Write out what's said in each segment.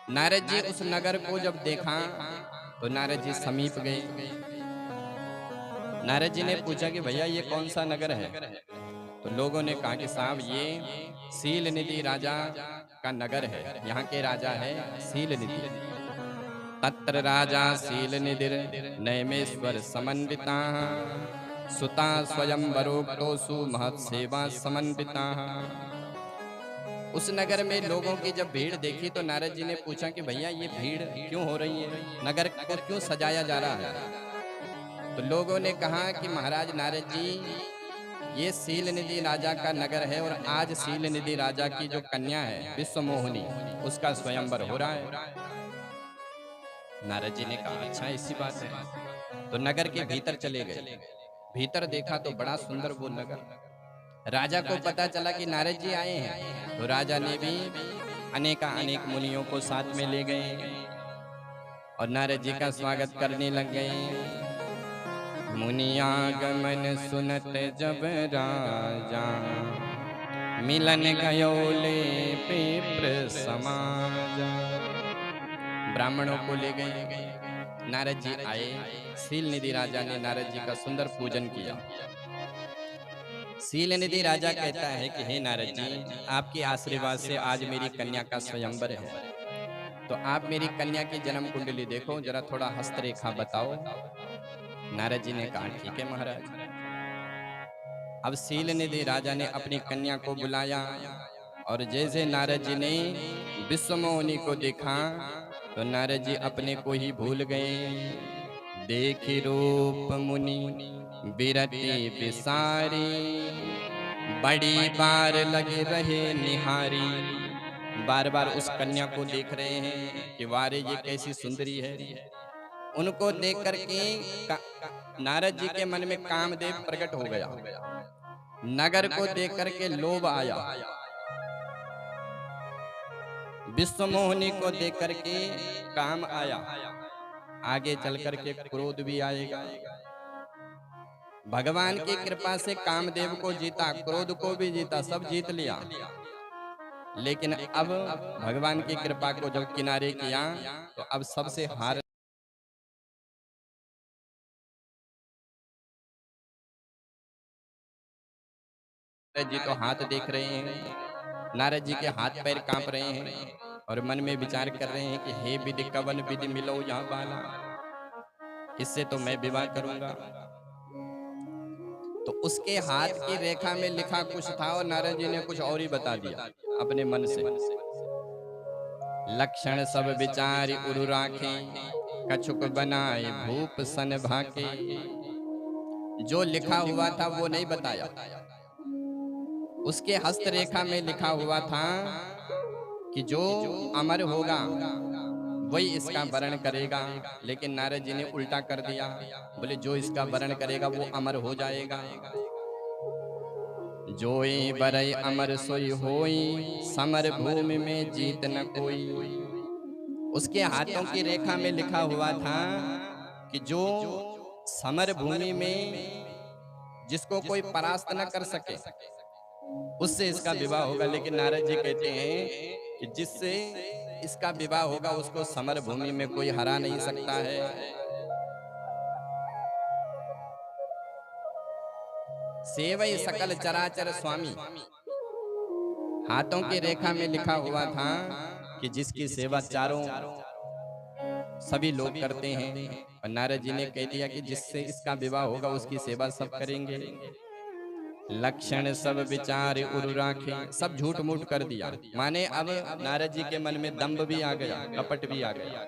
नारद जी उस नगर को जब देखा तो नारद जी समीप गए। नारद जी ने पूछा कि भैया ये कौन सा नगर है? तो लोगों ने कहा कि साहब ये सील निधि राजा का नगर है, यहाँ के राजा है सील निधि। तत्र राजा सील निधिर नैमेश्वर समन्विता सुता स्वयंवरोक्तोषु महत् सेवा समन्विता। उस नगर में लोगों की जब भीड़ देखी तो नारद जी ने पूछा कि भैया ये भीड़ क्यों हो रही है, नगर को क्यों सजाया जा रहा है? तो लोगों ने कहा कि महाराज नारद जी ये सील निधि राजा का नगर है और आज सील निधि राजा की जो कन्या है विश्व मोहिनी उसका स्वयंवर हो रहा है। नारद जी ने कहा अच्छा ऐसी बात है। तो नगर के भीतर चले गए। भीतर देखा तो बड़ा सुंदर वो नगर। राजा को पता चला कि नारद जी आए हैं तो राजा ने भी अनेका अनेक मुनियों को साथ में ले गए और नारद जी का स्वागत करने लग गए। मुनियागमन सुनत जब राजा मिलन गयोले विप्र समाजा। ब्राह्मणों को ले गए। नारद जी आए। सील निधि राजा ने नारद जी का सुंदर पूजन किया। सील निधि राजा कहता है कि हे नारद जी आपके आशीर्वाद से आज मेरी कन्या का स्वयंवर है, तो आप मेरी कन्या की जन्म कुंडली देखो जरा, थोड़ा हस्तरेखा बताओ। नारद जी ने कहा ठीक है महाराज। अब सील निधि राजा ने अपनी कन्या को बुलाया और जैसे नारद जी ने विश्वमोहिनी को देखा तो नारद जी अपने को ही भूल गए। देखी रूप मुनि बिरति बिसारी बड़ी बार लगे रहे निहारी। बार बार उस कन्या को देख रहे हैं कि वारे ये कैसी सुंदरी है। उनको देख करके नारद जी के मन में कामदेव प्रकट हो गया। नगर को देख करके लोभ आया। विश्वमोहिनी को देख करके काम आया। आगे चल करके क्रोध भी आएगा। भगवान की कृपा से कामदेव को जीता, क्रोध को भी जीता, सब जीत लिया। लेकिन अब भगवान की कृपा को जब किनारे किया तो अब सबसे हार जी तो हाथ देख रहे हैं। नारद जी के हाथ पैर कांप रहे हैं और मन में विचार कर रहे हैं कि हे विधि कवन विधि मिलो यहाँ बाला, इससे तो मैं विवाह करूंगा। तो उसके हाथ की रेखा में लिखा कुछ था और नारद जी ने कुछ और ही बता दिया अपने मन से। लक्षण सब विचार उरु राखे कछुक बनाए भूप सन भाके। जो लिखा हुआ था वो नहीं बताया। उसके हस्तरेखा में लिखा हुआ था कि जो अमर होगा वही इसका वर्ण करेगा, लेकिन नारद जी ने उल्टा कर दिया। बोले जो इसका वर्ण करेगा वो अमर हो जाएगा। जोई बरई अमर सोई होई समर भूमि में जीत न कोई। उसके हाथों की रेखा में लिखा हुआ था कि जो समर भूमि में जिसको कोई परास्त न कर सके उससे इसका विवाह होगा। लेकिन नारद जी कहते हैं कि जिससे इसका विवाह होगा उसको समर भूमि में कोई हरा नहीं सकता है। सेवई सकल चराचर स्वामी। हाथों की रेखा में लिखा हुआ था कि जिसकी सेवा चारों सभी लोग करते हैं, और नारद जी ने कह दिया कि जिससे इसका विवाह होगा उसकी सेवा सब करेंगे। लक्षण सब विचार उरु राखे, सब झूठ मूठ कर दिया। माने अब नारद जी के मन में दंभ भी आ गया, कपट भी आ गया।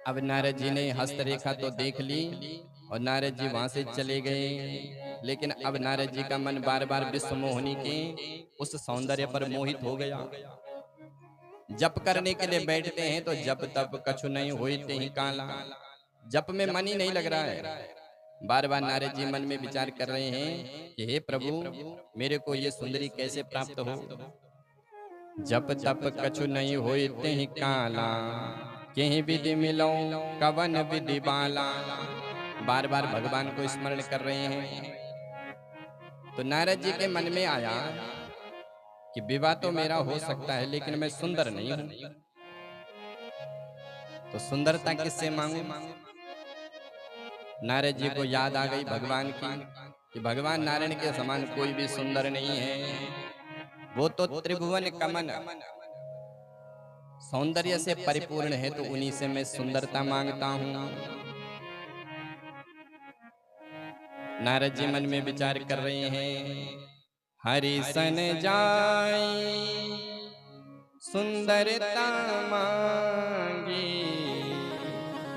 अब नारद जी ने हस्तरेखा तो देख ली और नारद जी वहां से चले गए। लेकिन अब नारद जी का मन बार बार विश्व मोहिनी के उस सौंदर्य पर मोहित हो गया। जप करने के लिए बैठते हैं तो जप तप कछु नहीं होते ही काला। जप में मन ही नहीं लग रहा है। बार बार नारद जी मन में विचार कर रहे हैं कि हे प्रभु मेरे को ये सुंदरी कैसे प्राप्त हो। जप तप कछु नहीं होते ही काला कहीं विधि मिलो कवन विधि बाला। बार बार भगवान को स्मरण कर रहे हैं। तो नारद जी के मन में आया कि विवाह तो मेरा हो सकता है लेकिन मैं सुंदर नहीं हूं, तो सुंदरता किससे मांगू? नारद जी को याद आ गई भगवान की कि भगवान नारायण के समान कोई भी सुंदर नहीं है, वो तो त्रिभुवन कमन सौंदर्य से परिपूर्ण है, तो उन्हीं से मैं सुंदरता मांगता हूं। नारद जी मन में विचार कर रहे हैं, हरि सन जाई सुंदरता मांगी,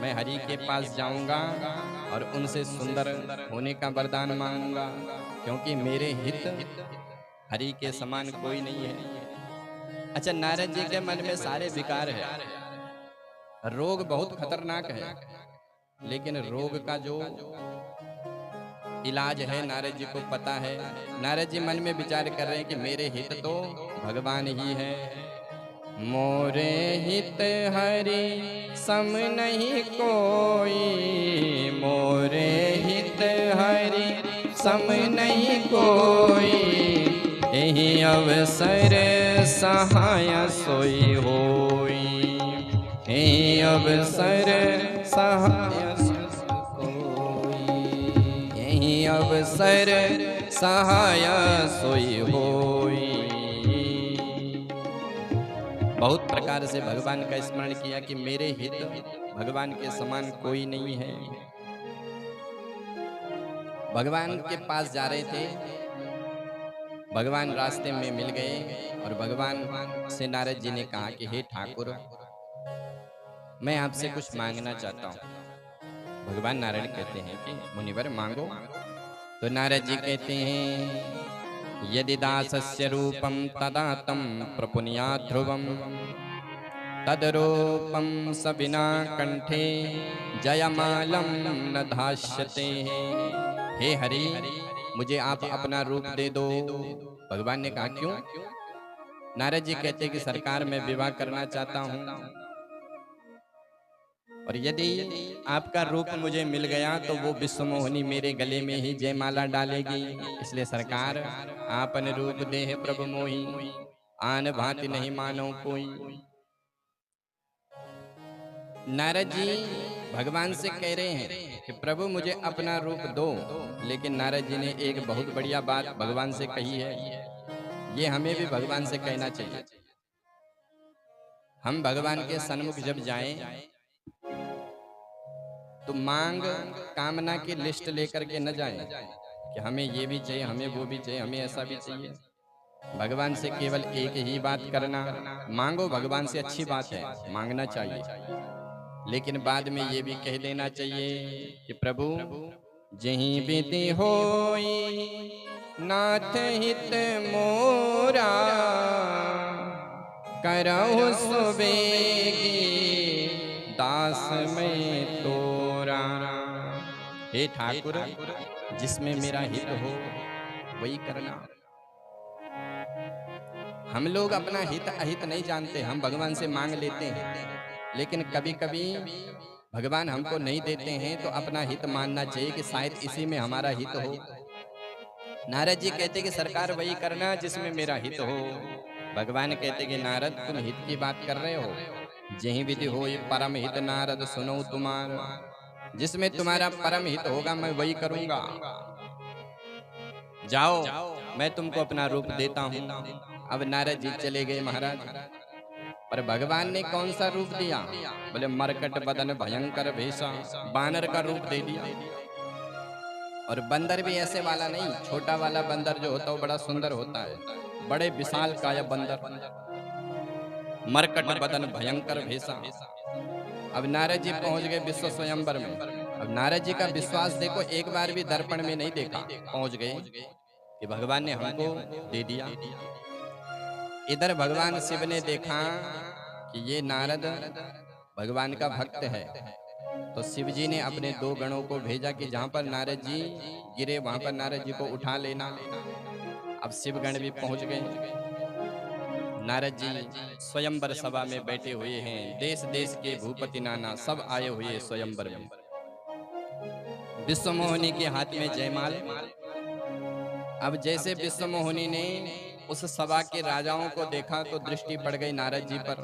मैं हरि के पास जाऊंगा और उनसे सुंदर होने का वरदान मांगूंगा, क्योंकि मेरे हित हरि के समान कोई नहीं है। अच्छा, नारद जी के मन में सारे विकार है, रोग बहुत खतरनाक है, लेकिन रोग का जो इलाज है नारद जी को पता है। नारद जी मन में विचार कर रहे हैं कि मेरे हित तो भगवान ही है, मोरे हित हरि सम नहीं कोई, मोरे हित हरि सम नहीं कोई, यही अवसर सहाय सोई होई, यही अवसर सहाय अवसर सहाय सोई होई। बहुत प्रकार से भगवान का स्मरण किया कि मेरे हित भगवान के समान कोई नहीं है। भगवान के पास जा रहे थे, भगवान रास्ते में मिल गए और भगवान से नारद जी ने कहा कि हे ठाकुर, मैं आपसे कुछ मांगना चाहता हूँ। भगवान नारायण कहते हैं कि मुनिवर मांगो। तो नारद जी कहते हैं, यदि दासस्य रूपम तदा तं प्रपुनिया ध्रुवम, तदरूपम सबिना कंठे जयमालम न धास्यते। हे हरि, मुझे आप अपना रूप दे दो। भगवान ने कहा क्यों? नारद जी कहते कि सरकार मैं विवाह करना चाहता हूँ, और यदि आपका रूप मुझे मिल गया तो वो विश्वमोहिनी मेरे गले में ही जयमाला डालेगी, इसलिए सरकार आपन रूप दे है प्रभु मोही, आन भांति नहीं मानो कोई। नारद जी भगवान से कह रहे हैं कि प्रभु मुझे अपना रूप दो, लेकिन नारद जी ने एक बहुत बढ़िया बात भगवान से कही है, ये हमें भी भगवान से कहना चाहिए। हम भगवान के सन्मुख जब जाएं तो मांग कामना की लिस्ट लेकर के न जाएं कि हमें ये भी चाहिए, हमें वो भी चाहिए, हमें ऐसा भी चाहिए। भगवान से केवल एक ही बात करना, मांगो भगवान से अच्छी बात है, मांगना चाहिए, लेकिन बाद में ये भी कह देना चाहिए कि प्रभु जहीं विधि होई नाथ हित मोरा, करहु सुबेगी दास में तोरा। हे ठाकुर, जिसमें मेरा हित हो वही करना। हम लोग अपना हित अहित नहीं जानते, हम भगवान से मांग लेते हैं, लेकिन कभी कभी भगवान हमको नहीं देते हैं तो अपना हित मानना चाहिए कि शायद इसी में हमारा हित हो। नारद जी कहते कि सरकार वही करना जिसमें मेरा हित हो। भगवान कहते कि नारद, तुम हित की बात कर रहे हो, जहीं विधि हो ये परम हित नारद सुनो तुम्हारा, जिसमें तुम्हारा परम हित होगा मैं वही करूंगा। जाओ, मैं तुमको अपना रूप देता हूं। अब नारद जी चले गए महाराज, पर भगवान ने कौन सा रूप दिया? बोले मरकट बदन भयंकर भेषा, बानर का रूप दे दिया। और बंदर भी ऐसे वाला नहीं, छोटा वाला बंदर जो होता है वो बड़ा सुंदर होता है, बड़े विशाल काया बंदर, मरकट बदन भयंकर भेषा। अब नारद जी पहुंच गए विश्व स्वयंवर में। अब नारद जी का विश्वास देखो, एक बार भी दर्पण में नहीं देखा, पहुंच गए कि भगवान ने हमको दे दिया। इधर भगवान शिव ने देखा कि ये नारद भगवान का भक्त है, तो शिव जी ने अपने दो गणों को भेजा कि जहां पर नारद जी गिरे वहां पर नारद जी को उठा लेना। अब शिव गण भी पहुंच गए। नारद जी स्वयंवर सभा में बैठे हुए हैं, देश देश के भूपति नाना सब आए हुए स्वयंवर में। विश्वमोहिनी के हाथ में जयमाल। अब जैसे विश्वमोहिनी ने उस सभा के राजाओं को देखा तो दृष्टि पड़ गई नारद जी पर।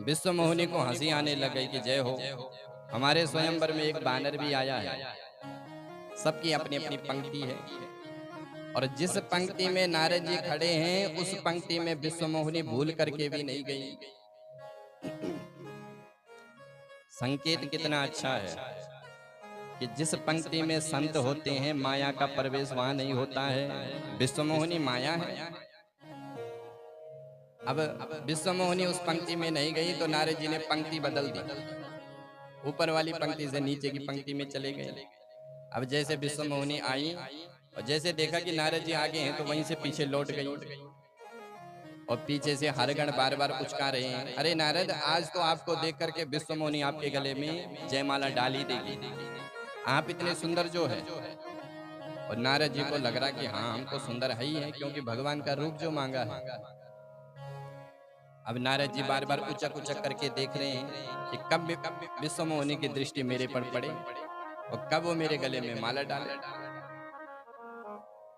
विश्व मोहिनी को हंसी आने लग गई कि जय हो, हमारे स्वयंवर में एक बानर भी आया है। सबकी अपनी अपनी पंक्ति है और जिस पंक्ति में नारद जी खड़े हैं उस पंक्ति में विश्व मोहिनी भूल करके भी नहीं गई। संकेत कितना अच्छा है कि जिस पंक्ति में संत होते हैं माया का प्रवेश वहां नहीं होता है। विश्व मोहिनी माया है। अब विश्व मोहिनी उस पंक्ति में नहीं गई तो नारद जी ने पंक्ति बदल दी, ऊपर वाली पंक्ति से नीचे की पंक्ति में चले गए। अब जैसे विश्व मोहिनी आई और जैसे देखा कि नारद जी आगे हैं तो वहीं से पीछे लौट गई और पीछे से हरगण बार बार पुचका रहे हैं, अरे नारद आज तो आपको देख करके विश्व मोहिनी आपके गले में जयमाला डाली देगी, आप इतने सुंदर जो है। और नारद जी को लग रहा कि हाँ हम तो सुंदर है ही है, क्योंकि भगवान का रूप जो मांगा है। अब नारद जी बार बार उचक उचक करके देख रहे हैं कि कब विश्व मोहिनी की दृष्टि मेरे पर पड़े और कब वो मेरे गले में माला डाले।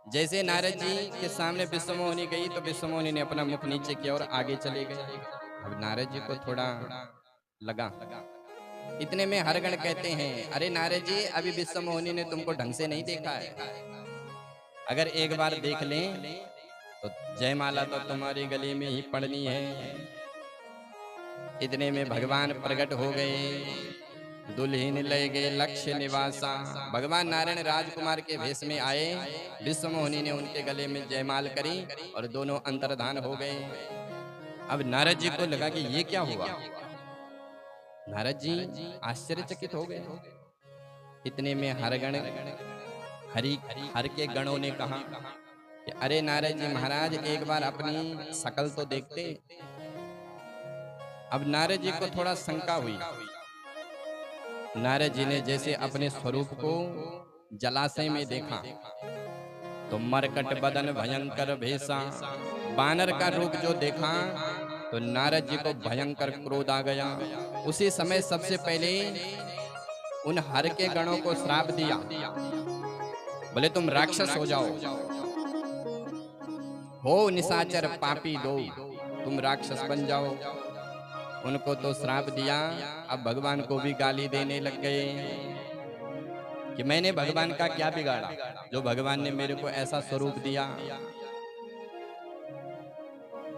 जैसे नारद जी के सामने विश्व मोहिनी गई तो विश्व मोहिनी ने अपना मुख नीचे किया और आगे चले गए। अब नारद जी को थोड़ा लगा। इतने में हरगण कहते हैं, अरे नारद जी अभी विश्व मोहिनी ने तुमको ढंग से नहीं देखा है, अगर एक बार देख लें तो जयमाला तो तुम्हारी गले में ही पड़नी है। इतने में भगवान प्रकट हो गए। दुल्हीन ले गए लक्ष्य निवासा। भगवान नारायण राजकुमार के भेष में आए। विश्व मोहिनी ने उनके गले में जयमाल करी और दोनों अंतर्धान हो गए। अब नारद जी को लगा कि ये क्या हुआ। नारद जी आश्चर्यचकित हो गए। इतने में हरगण हर के गणों ने कहा कि अरे नारद जी महाराज एक बार अपनी शकल तो देखते। अब नारद जी को थोड़ा शंका हुई। नारद जी ने जैसे अपने स्वरूप को जलाशय में देखा तो मरकट बदन भयंकर भेषा। बानर का रूप जो देखा तो नारद जी को भयंकर क्रोध आ गया। उसी समय सबसे पहले उन हर के गणों को श्राप दिया, बोले तुम राक्षस हो जाओ, हो निशाचर पापी दो, तुम राक्षस बन जाओ। उनको तो श्राप दिया। अब भगवान को भी गाली देने लग गए कि मैंने भगवान का क्या बिगाड़ा जो भगवान ने मेरे को ऐसा स्वरूप दिया।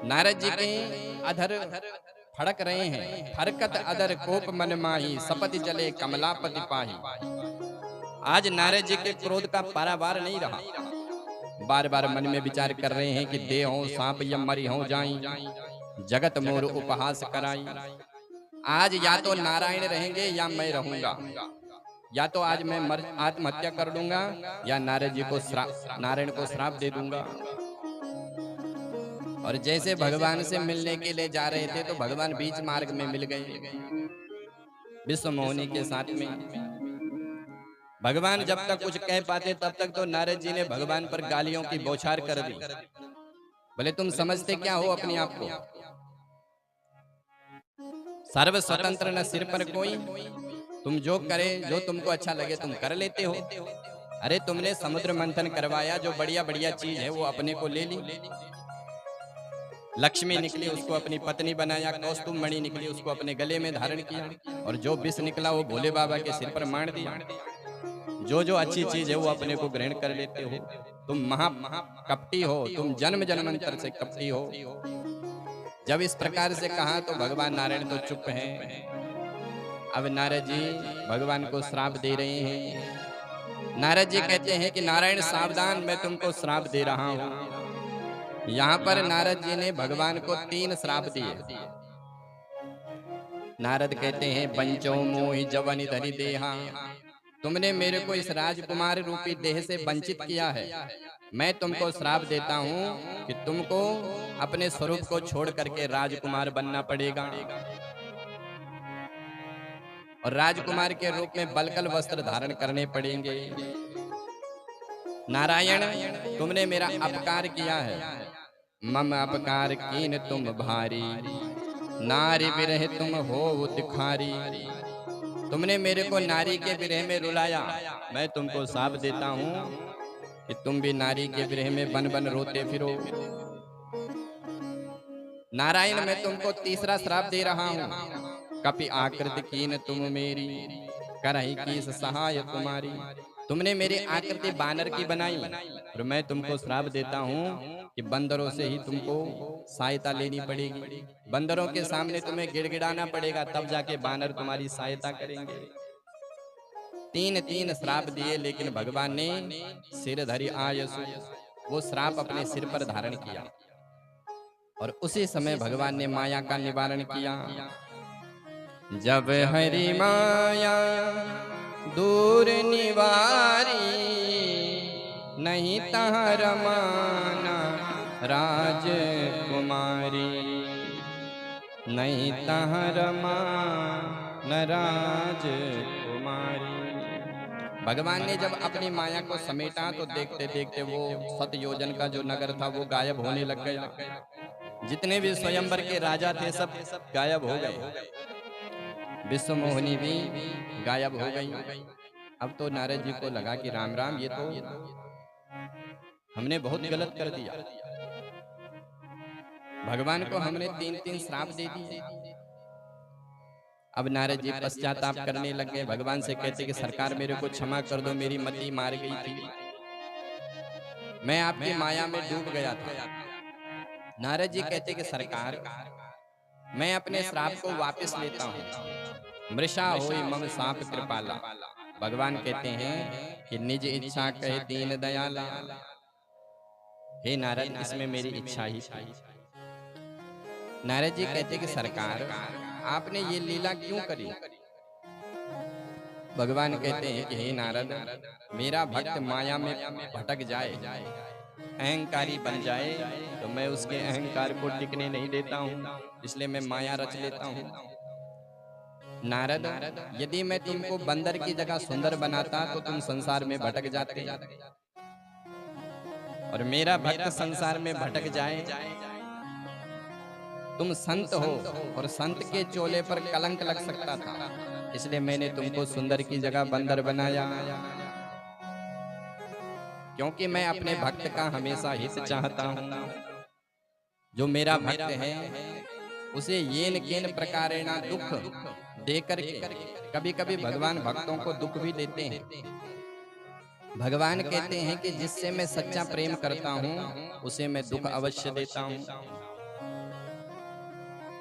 नारद जी के अधर फड़क रहे हैं। फरकत अधर कोप मन माही, सपति जले कमलापति पाही। आज नारद जी के क्रोध का पारावार नहीं रहा। बार बार मन में विचार कर रहे हैं कि दे हो सांप या मरी हो जाई, जगत मोर उपहास कराई। आज या तो नारायण रहेंगे या मैं रहूंगा, या तो आज मैं आत्महत्या कर लूंगा या नारद जी को नारायण को श्राप दे दूंगा। और जैसे भगवान से मिलने के लिए जा रहे थे तो भगवान बीच मार्ग में मिल गए विश्व मोहिनी के साथ में। भगवान जब तक कुछ कह पाते तब तक तो नारद जी ने भगवान पर गालियों की बौछार कर दी। बोले तुम समझते क्या हो अपने आप को, सर्व स्वतंत्र न सिर पर कोई, तुम जो करे जो तुमको अच्छा लगे तुम कर लेते हो। अरे तुमने समुद्र मंथन करवाया, जो बढ़िया बढ़िया चीज है वो अपने को ले ली। लक्ष्मी निकली उसको अपनी पत्नी बनाया, कौस्तुभ मणि निकली उसको अपने गले में धारण किया, और जो विष निकला वो भोले बाबा के सिर पर मार दिया। जो जो अच्छी चीज है वो अपने को ग्रहण कर लेते हो। तुम महा कपटी हो, तुम जन्म जन्मांतर से कपटी हो। जब इस प्रकार से कहा तो भगवान नारायण तो चुप हैं। अब नारद जी भगवान को श्राप दे रहे हैं। नारद जी कहते हैं कि नारायण सावधान, मैं तुमको श्राप दे रहा हूं। यहाँ पर नारद जी ने भगवान को 3 श्राप दिए। नारद कहते हैं पंचो मोहि जवनि धरि देहा, तुमने मेरे को इस राजकुमार रूपी देह से वंचित किया है। मैं तुमको श्राप देता हूं कि तुमको अपने स्वरूप को छोड़ करके राजकुमार बनना पड़ेगा, और राजकुमार के रूप में बलकल वस्त्र धारण करने पड़ेंगे। नारायण तुमने मेरा अपकार किया है, मम अपकार कीन तुम भारी, नारी विरह तुम हो तिखारी। तुमने मेरे को नारी के विरह में रुलाया, मैं तुमको श्राप देता हूं कि तुम भी नारी के विरह में बन बन रोते फिरो। नारायण मैं तुमको तीसरा श्राप दे रहा हूँ। कपि आकृति कीन तुम मेरी, करहि कीस सहाय तुम्हारी। तुमने मेरी आकृति बानर की बनाई और मैं तुमको श्राप देता हूँ कि बंदरों से ही तुमको सहायता लेनी पड़ेगी। बंदरों के सामने तुम्हें गिड़गिड़ाना पड़ेगा, तब जाके बानर तुम्हारी सहायता करेंगे। तीन तीन श्राप दिए, लेकिन भगवान ने सिर धरि आयसु, वो श्राप अपने सिर पर धारण किया और उसी समय भगवान ने माया का निवारण किया। जब हरि माया दूर निवारी, नहीं तहाँ रमाना राजकुमारी, नहीं तहाँ रमाना राजकुमारी। भगवान ने जब अपनी माया को समेटा तो देखते देखते वो 7 योजन का जो नगर था वो गायब होने लग गया। जितने भी स्वयंवर के राजा थे सब गायब हो गए, विश्व मोहिनी भी गायब हो गई। अब तो नारद जी को लगा कि राम राम, ये तो हमने बहुत गलत कर दिया। भगवान को हमने 3-3 श्राप दे दिए। अब नारद जी पश्चाताप करने लग गए, भगवान से कहते कि सरकार मेरे को क्षमा कर दो, मेरी मति मार गई थी, मैं आपकी माया में डूब गया था। नारद जी कहते कि सरकार मैं अपने श्राप को वापस लेता हूँ, मृषा होई मम साप कृपाला। भगवान कहते हैं कि निज इच्छा कहे दीन दयाला। हे नारद, इसमें मेरी इच्छा ही थी। नारद जी कहते कि सरकार आपने ये लीला क्यों करी? भगवान कहते हैं कि हे नारद, मेरा भक्त माया में भटक जाए, अहंकारी बन जाए, तो मैं उसके अहंकार को टिकने नहीं देता हूँ, इसलिए मैं माया रच लेता हूँ। नारद, यदि मैं तुमको बंदर की जगह सुंदर बनाता तो तुम संसार में भटक जाते, और मेरा भक्त संसार में भटक जाए। तुम संत हो और संत के चोले पर कलंक लग सकता था, इसलिए मैंने तुमको सुंदर की जगह बंदर बनाया, क्योंकि मैं अपने भक्त का हमेशा हित चाहता हूँ। जो मेरा भक्त है उसे येन केन प्रकारेण दुख देकर के, कभी कभी भगवान भक्तों को दुख भी देते हैं। भगवान कहते हैं कि जिससे मैं सच्चा प्रेम करता हूँ उसे मैं दुख अवश्य देता हूँ।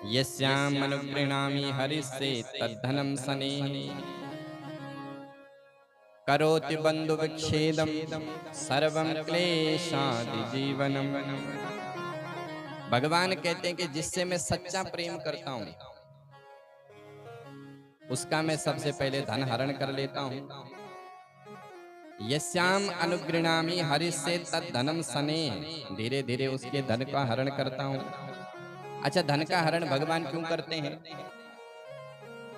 यस्याम अनुगृणामि हरिस्से तद्धनम सनेह, करोति बंधु विच्छेदम सर्वं क्लेशादि जीवनम। भगवान कहते हैं कि जिससे मैं सच्चा प्रेम करता हूँ उसका मैं सबसे पहले धन हरण कर लेता हूँ। यस्याम अनुगृणामि हरिस्से तद्धनम सनेह, धीरे धीरे उसके धन का हरण करता हूँ। अच्छा, धन का हरण भगवान क्यों करते हैं?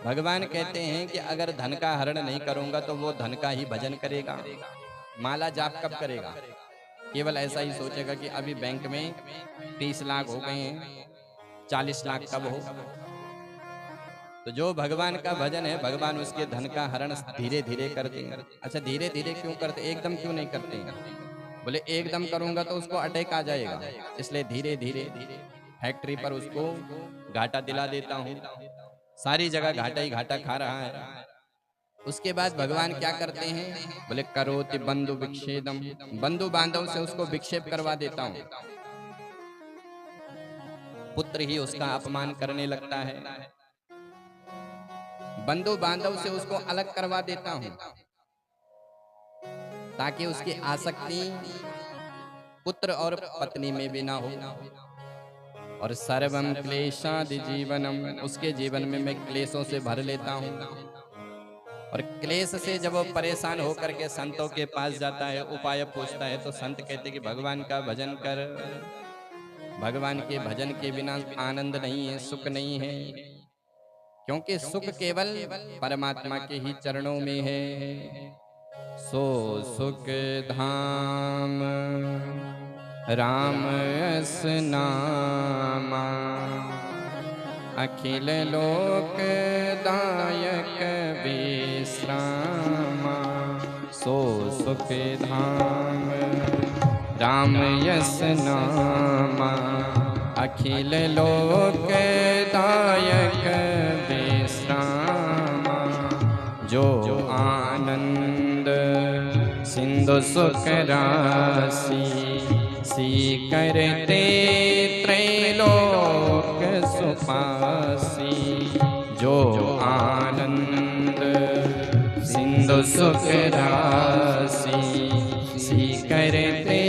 भगवान कहते हैं कि अगर धन का हरण नहीं करूंगा तो वो धन का ही भजन करेगा, माला जाप कब करेगा? केवल ऐसा ही सोचेगा कि अभी बैंक में 30 लाख हो गए हैं, 40 लाख कब हो। तो जो भगवान का भजन है, भगवान उसके धन का हरण धीरे धीरे करते हैं। अच्छा, धीरे धीरे क्यों करते, एकदम क्यों नहीं करते हैं? बोले एकदम करूंगा तो उसको अटैक आ जाएगा, इसलिए धीरे धीरे फैक्ट्री पर उसको घाटा दिला देता हूँ। सारी जगह घाटा ही घाटा खा रहा है। उसके बाद भगवान क्या करते हैं? बोले करोति बंधु विक्षेदम, बंधु बांधव से उसको विक्षेप करवा देता हूँ। पुत्र ही उसका अपमान करने लगता है, बंधु बांधव से उसको अलग करवा देता हूँ, ताकि उसकी आसक्ति पुत्र और पत्नी में भी ना हो। और सर्वम क्लेशादि जीवनम, उसके जीवन में मैं क्लेशों से भर लेता हूँ। और क्लेश से जब वो परेशान होकर के संतों के पास जाता है, उपाय पूछता है, तो संत कहते कि भगवान का भजन कर, भगवान के भजन के बिना आनंद नहीं है, सुख नहीं है, क्योंकि सुख केवल परमात्मा के ही चरणों में है। सो सुख धाम राम यस नामा, अखिल लोक दायक विश्रामा। सो सुख धाम राम यस नामा, अखिल लोकदायक विश्रामा, जो आनंद सिंधु सुख राशि, सी करते त्रैलोक सुपासी। जो आनंद सिंधु सुख राशि, सी करते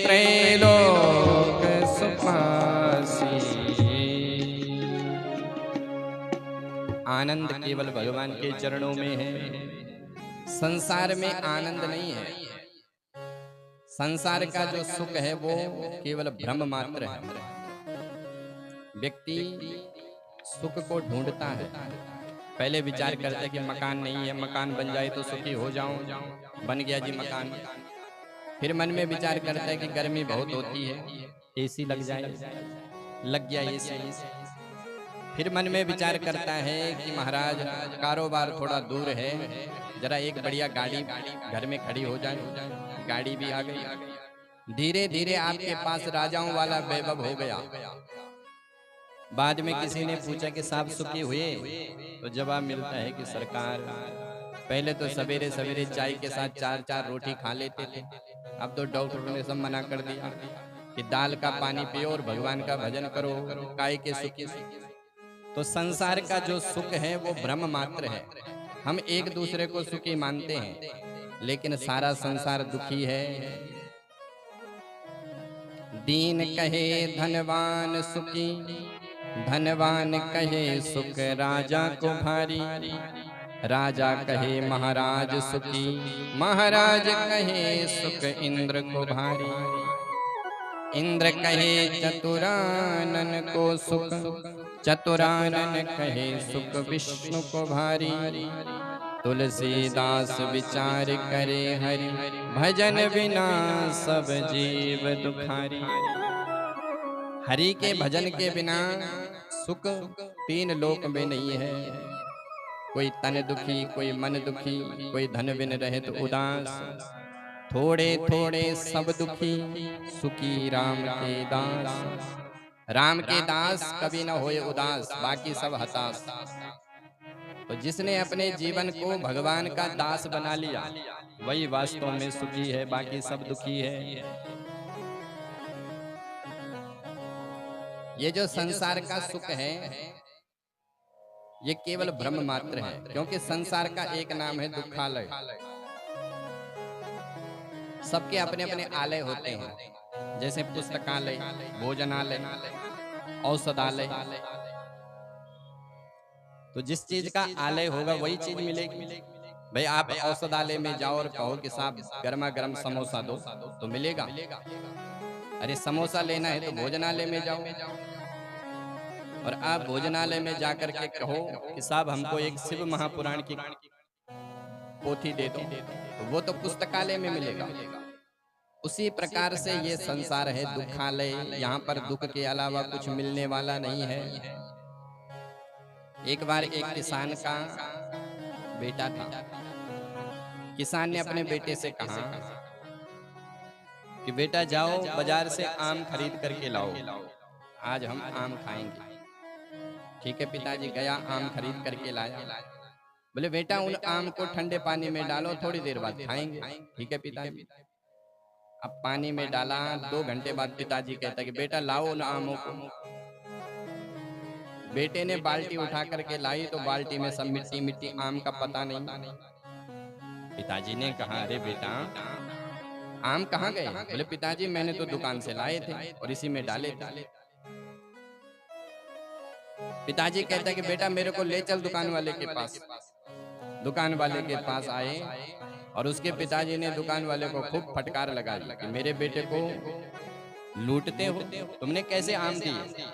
त्रैलोक सुपासी। आनंद केवल भगवान के चरणों में है। संसार में आनंद नहीं है। संसार का जो सुख है वो केवल भ्रम मात्र है। व्यक्ति सुख को ढूंढता है। पहले विचार करता है कि मकान नहीं है, मकान बन जाए तो सुखी हो जाऊं। बन गया जी मकान। फिर मन में विचार करता है कि गर्मी बहुत होती है, एसी लग जाए। लग गया एसी। फिर मन में विचार करता है कि महाराज कारोबार थोड़ा दूर है, जरा एक बढ़िया गाड़ी घर में खड़ी हो जाए। गाड़ी भी आ गई। धीरे धीरे आपके पास राजाओं वाला वैभव हो गया। बाद में किसी ने पूछा कि साहब सुखी हुए? तो जवाब मिलता है कि सरकार पहले तो सवेरे सवेरे चाय के साथ 4-4 रोटी खा लेते थे, अब तो डॉक्टरों ने सब मना कर दिया कि दाल का पानी पियो और भगवान का भजन करो, काय के सुखी। तो संसार का जो सुख है वो भ्रम मात्र है। हम एक दूसरे को सुखी मानते हैं, लेकिन सारा संसार दुखी है। दीन कहे धनवान सुखी, धनवान कहे सुख राजा को भारी। राजा कहे महाराज सुखी, महाराज कहे सुख इंद्र को भारी। इंद्र कहे चतुरानन को सुख, चतुरानन कहे सुख विष्णु को भारी। तुलसीदास विचार करे हरि, भजन बिना सब जीव दुखारी। हरि के भजन के बिना सुख 3 लोक में नहीं है। कोई तन दुखी, कोई मन दुखी, कोई धन बिन रहे तो उदास। थोड़े थोड़े सब दुखी, सुखी राम के दास। राम के दास कभी न होए उदास, बाकी सब हताश। तो जिसने अपने जीवन को भगवान का दास बना लिया, वही वास्तव में सुखी है, बाकी सब दुखी है। ये जो संसार का सुख है ये केवल भ्रम मात्र है, क्योंकि संसार का एक नाम है दुखालय। सबके अपने अपने आलय होते हैं, जैसे पुस्तकालय, भोजनालय, औषधालय। तो जिस चीज का आलय होगा वही चीज मिलेगी। भाई आप औषधालय में जाओ और कहो कि साहब गर्मा गर्म समोसा दो, तो मिलेगा। अरे समोसा लेना है तो भोजनालय में जाओ, और आप भोजनालय में जाकर के कहो कि साहब हमको एक शिव महापुराण की पोथी दे दो, तो वो तो पुस्तकालय में मिलेगा। उसी प्रकार से ये संसार है दुखालय। यहाँ पर दुख के अलावा कुछ मिलने वाला नहीं है। एक बार एक किसान का बेटा था। किसान ने अपने बेटे से कहा कि बेटा जाओ बाजार से आम खरीद करके लाओ, आज हम आम खाएंगे। ठीक है पिताजी गया, आम खरीद करके लाया। बोले बेटा उन आम को ठंडे पानी में डालो, थोड़ी देर बाद खाएंगे। ठीक है पिताजी। अब पानी में डाला, 2 घंटे बाद पिताजी कहता कि बेटा लाओ उन आमों को। बेटे ने बाल्टी उठा करके लाई तो बाल्टी में सब मिट्टी मिट्टी, आम का पता नहीं। पिताजी ने कहा अरे बेटा आम कहाँ गए? बोले पिताजी मैंने तो दुकान से लाए थे और इसी में डाले थे। पिताजी कहता है कि बेटा मेरे को ले चल दुकान वाले के पास। दुकान वाले के पास आए और उसके पिताजी ने दुकान वाले को खूब फटकार लगा दी कि मेरे बेटे को लूटते हो, तुमने कैसे आम दिए?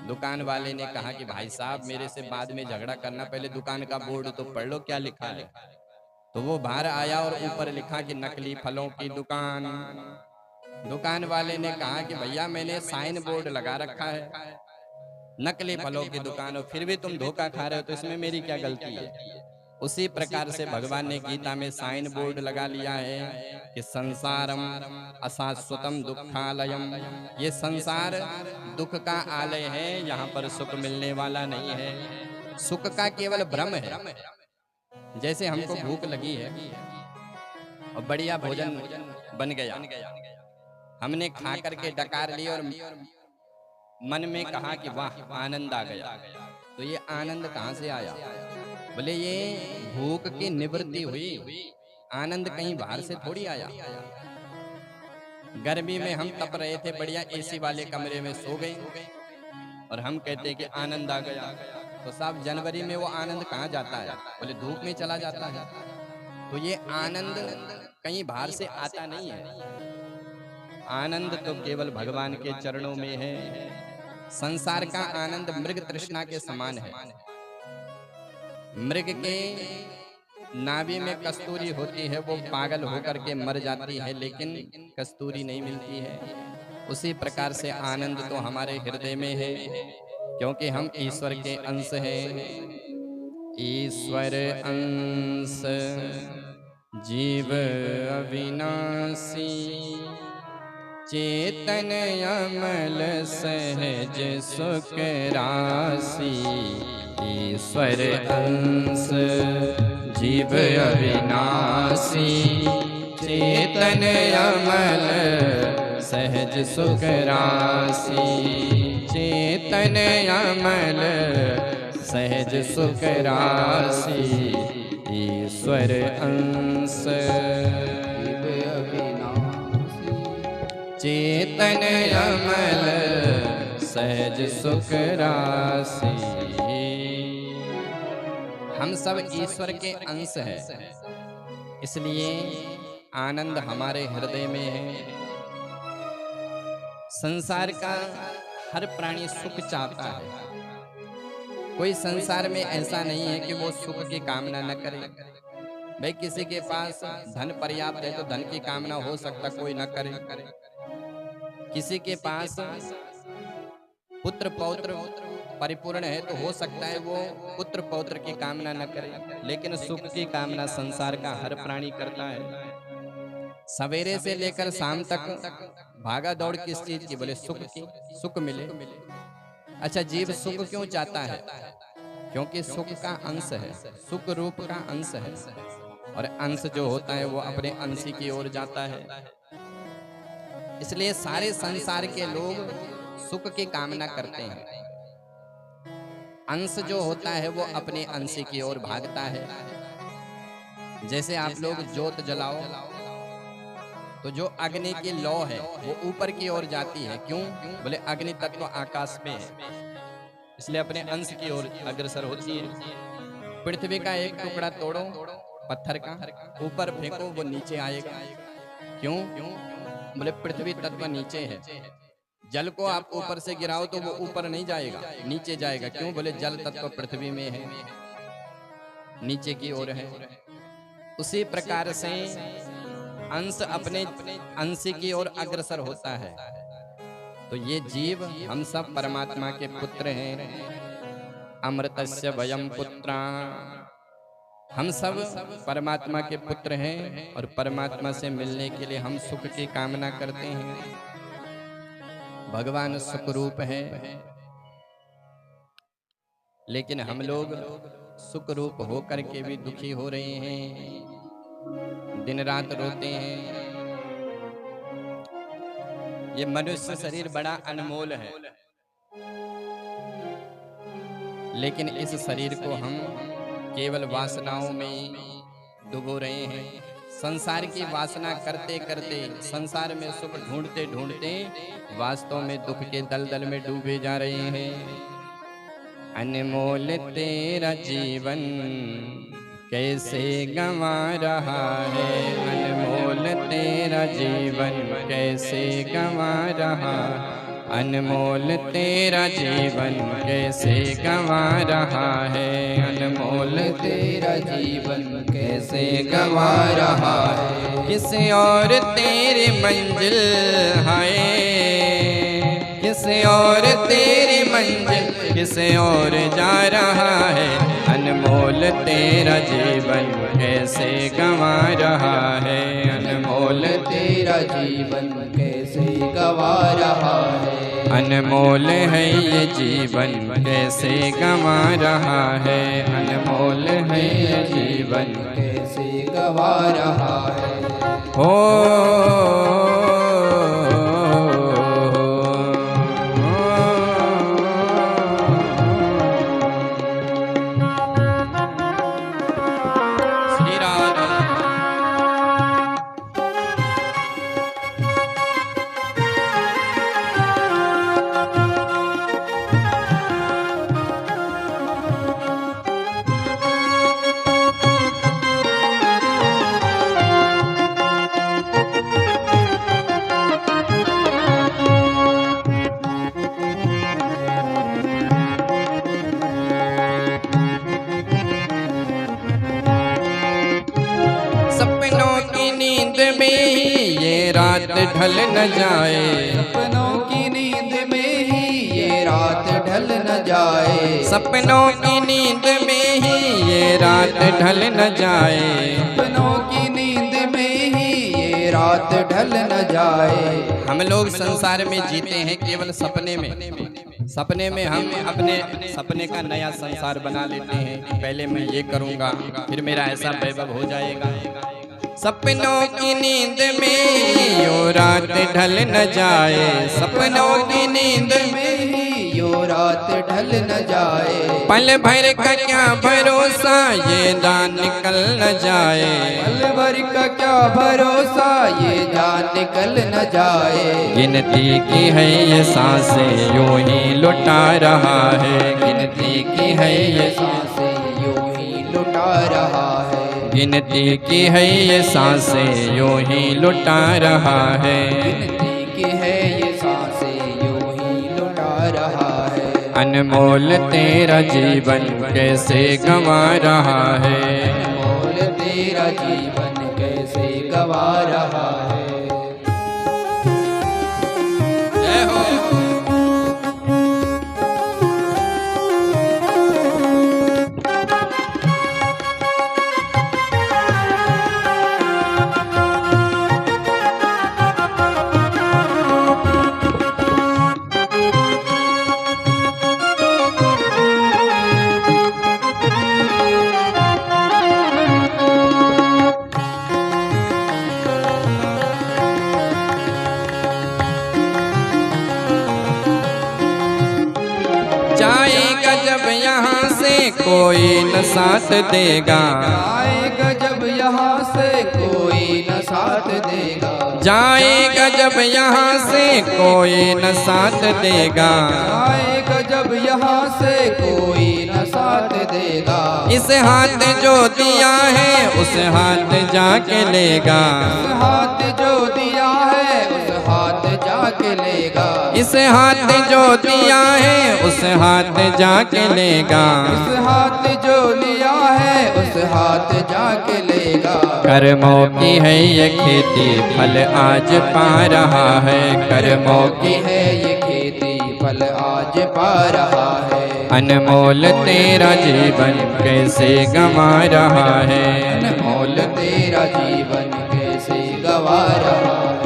दुकान वाले ने कहा कि भाई साहब मेरे से बाद में झगड़ा करना, पहले दुकान का बोर्ड तो पढ़ लो क्या लिखा है। तो वो बाहर आया और ऊपर लिखा कि नकली फलों की दुकान। दुकान वाले ने कहा कि भैया मैंने साइन बोर्ड लगा रखा है नकली फलों की दुकान, और फिर भी तुम धोखा खा रहे हो, तो इसमें मेरी क्या गलती है? उसी प्रकार से भगवान ने गीता में साइन बोर्ड लगा लिया है कि संसारम अशाश्वतम दुखालयम, ये संसार दुख का आलय है, यहाँ पर सुख मिलने वाला नहीं है। सुख का केवल भ्रम है। जैसे हमको भूख लगी है और बढ़िया भोजन बन गया, हमने खा करके डकार ली और मन में कहा कि वाह आनंद आ गया, तो ये आनंद कहाँ से आया? बोले ये भूख की निवृत्ति हुई, आनंद कहीं बाहर से थोड़ी आया। गर्मी में हम तप रहे थे, बढ़िया एसी वाले कमरे में सो गए और हम कहते कि आनंद आ गया, तो साहब जनवरी में वो आनंद कहाँ जाता है? बोले धूप में चला जाता है। तो ये आनंद कहीं बाहर से आता नहीं है, आनंद तो केवल भगवान के चरणों में है। संसार का आनंद मृग तृष्णा के समान है। मृग के नाभि में कस्तूरी होती है, वो पागल होकर के मर जाती है, लेकिन कस्तूरी नहीं मिलती है। उसी प्रकार से आनंद तो हमारे हृदय में है, क्योंकि हम ईश्वर के अंश हैं। ईश्वर अंश जीव अविनाशी, चेतन अमल सहज सुख राशि। ईश्वर अंश जीव अविनाशी, चेतन अमल सहज सुख राशि। चेतन अमल सहज सुख राशि। ईश्वर अंश चेतन अमल सहज सुख राशि। हम सब ईश्वर के अंश हैं, इसलिए आनंद हमारे हृदय में है। संसार का हर प्राणी सुख चाहता है, कोई संसार में ऐसा नहीं है कि वो सुख की कामना न करे। भाई किसी के पास धन पर्याप्त है तो धन की कामना हो सकता कोई न करे, किसी के पास पुत्र पौत्र परिपूर्ण है तो हो सकता है वो पुत्र पौत्र की कामना न करे, लेकिन सुख की कामना संसार का हर प्राणी करता है। सवेरे से लेकर शाम तक भागा दौड़ किस चीज की? बोले सुख की, सुख मिले। अच्छा, जीव सुख क्यों चाहता है? क्योंकि सुख का अंश है, सुख रूप का अंश है, और अंश जो होता है वो अपने अंशी की ओर जाता है। इसलिए सारे संसार के लोग सुख की कामना करते हैं। अंश जो होता है वो अपने अंशी की ओर भागता है। जैसे आप लोग जोत जलाओ तो जो अग्नि की लौ है वो ऊपर की ओर जाती है। क्यों? बोले अग्नि तत्व आकाश में है, इसलिए अपने अंश की ओर अग्रसर होती है। पृथ्वी का एक टुकड़ा तोड़ो पत्थर का, ऊपर फेंको, वो नीचे आएगा। क्यों? बोले पृथ्वी तत्व नीचे है। जल को आप ऊपर से गिराओ तो वो ऊपर नहीं जाएगा, नीचे जाएगा। क्यों? बोले जल तत्व पृथ्वी में है, नीचे की ओर है। उसी प्रकार से अंश अपने अंश की ओर अग्रसर होता है। तो ये जीव हम सब परमात्मा के पुत्र हैं। अमृतस्य वयम पुत्रा, हम सब परमात्मा के पुत्र हैं और परमात्मा से मिलने के लिए हम सुख की कामना करते हैं। भगवान सुख रूप है, लेकिन हम लोग सुख रूप होकर के भी दुखी हो रहे हैं, दिन रात रोते हैं। ये मनुष्य शरीर बड़ा अनमोल है, लेकिन इस शरीर को हम केवल वासनाओं में डुबो रहे हैं। संसार की वासना करते करते, संसार में सुख ढूंढते ढूंढते वास्तव में दुख के दलदल में डूबे जा रहे हैं। अनमोल तेरा जीवन कैसे गंवा रहा है, अनमोल तेरा जीवन कैसे गंवा रहा, अनमोल तेरा जीवन कैसे गंवा रहा है, अनमोल तेरा जीवन कैसे गंवा रहा है। किसी और तेरी मंजिल है, किसी और तेरी मंजिल किसी और जा रहा है। अनमोल तेरा जीवन कैसे गंवा रहा है, अनमोल तेरा जीवन कैसे गंवा रहा है। अनमोल है ये जीवन कैसे गंवा रहा है, अनमोल है ये जीवन कैसे गंवा रहा है। हो रात ढल न जाए, सपनों की नींद में ही ये रात ढल न जाए। सपनों की नींद में ही ये रात ढल न जाए, सपनों की नींद में ही ये रात ढल न जाए। हम लोग संसार में जीते हैं केवल सपने में, सपने में हम अपने सपने का नया संसार बना लेते हैं कि पहले मैं ये करूँगा फिर मेरा ऐसा वैभव हो जाएगा। सपनों की नींद में यो रात ढल न जाए, सपनों की नींद में ही यो रात ढल न जाए। पल भर का क्या भरोसा ये जान निकल न जाए, पल भर का क्या भरोसा ये जान निकल न जाए। गिनती की है ये सांसें यूं ही लुटा रहा है, गिनती की है ये सांसें यूं ही लुटा रहा है। गिनती की है ये सांसें यूं ही लुटा रहा है, गिनती की है ये सांसें यूं ही लुटा रहा है। अनमोल तेरा जीवन कैसे गंवा रहा है, अनमोल तेरा जीवन कैसे गंवा रहा है। जय हो। जाएगा जब यहाँ से कोई न साथ देगा, जाएगा जब यहाँ से कोई न साथ देगा। जाएगा जब यहाँ से कोई न साथ देगा, जाएगा जब यहाँ से कोई न साथ देगा। इस हाथ जो दिया है उस हाथ जाके लेगा, इस हाथ जो दिया है उस हाथ जाके लेगा। इस हाथ जो दिया है उस हाथ जाके लेगा, इस हाथ जो लिया है उस हाथ जाके लेगा। कर्मों की है ये खेती फल आज पा रहा है, कर्मों की है ये खेती फल आज पा रहा है। अनमोल तेरा जीवन कैसे गंवा रहा है, अनमोल तेरा जीवन कैसे गंवा रहा है।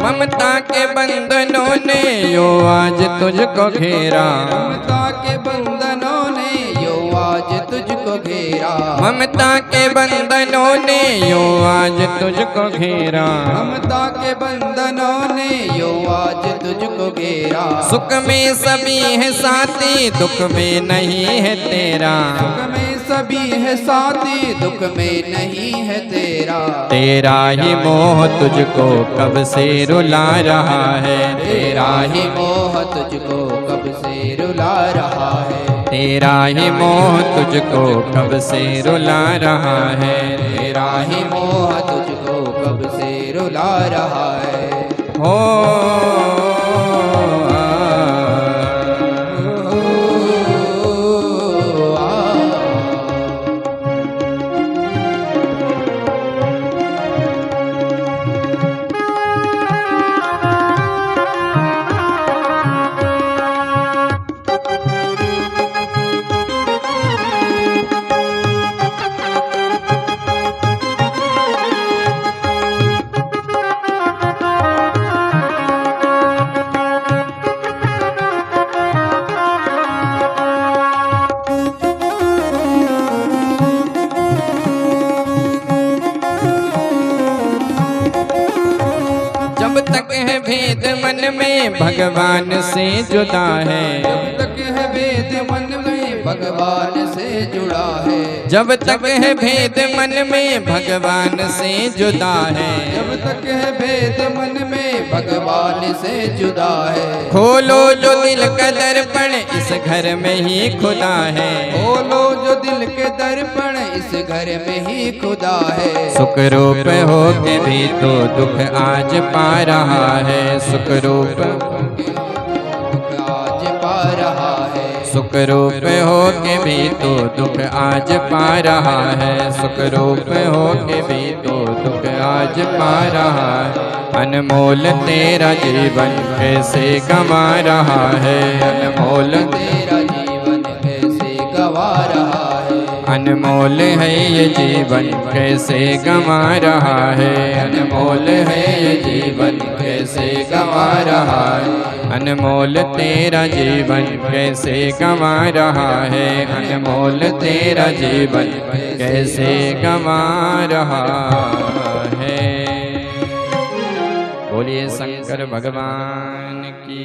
ममता के बंधनों ने यो आज तुझको घेरा, ममता के बंधनों ने यो आज तुझको घेरा। ममता के बंधनों ने यो आज तुझको घेरा, ममता के बंधनों ने यो आज तुझको घेरा। सुख में सभी है साथी दुख में नहीं है तेरा, सुख में सभी है साथी, दुख में नहीं है तेरा। तेरा ही मोह तुझको कब से रुला रहा है, तेरा ही मोह तुझको कब से रुला रहा है। तेरा ही मोह तुझको कब से रुला रहा है, तेरा ही मोह तुझको कब से रुला रहा है। हो है भेद मन में भगवान से जुदा है, जब तक है भेद मन में भगवान से जुड़ा है। जब तक है भेद मन में भगवान से जुदा है, जब तक है भेद मन में भगवान से जुदा है। खोलो जो दिल का दर्पण इस घर में ही खुदा है, खोलो जो दिल के दर्पण इस घर में ही खुदा है। सुख रूप हो के भी तो दुख आज पा रहा है, सुख रूप आज पा रहा है। सुख रूप हो के भी तो दुख आज पा रहा है, सुख रूप हो के भी तो दुख आज पा रहा है। अनमोल तेरा जीवन कैसे गंवा रहा है, अनमोल तेरा जीवन कैसे गंवा रहा है। अनमोल है ये जीवन कैसे गंवा रहा है, अनमोल है ये जीवन कैसे गंवा रहा है। अनमोल तेरा जीवन कैसे गंवा रहा है, अनमोल तेरा जीवन कैसे गंवा रहा है। बोलिए शंकर भगवान की।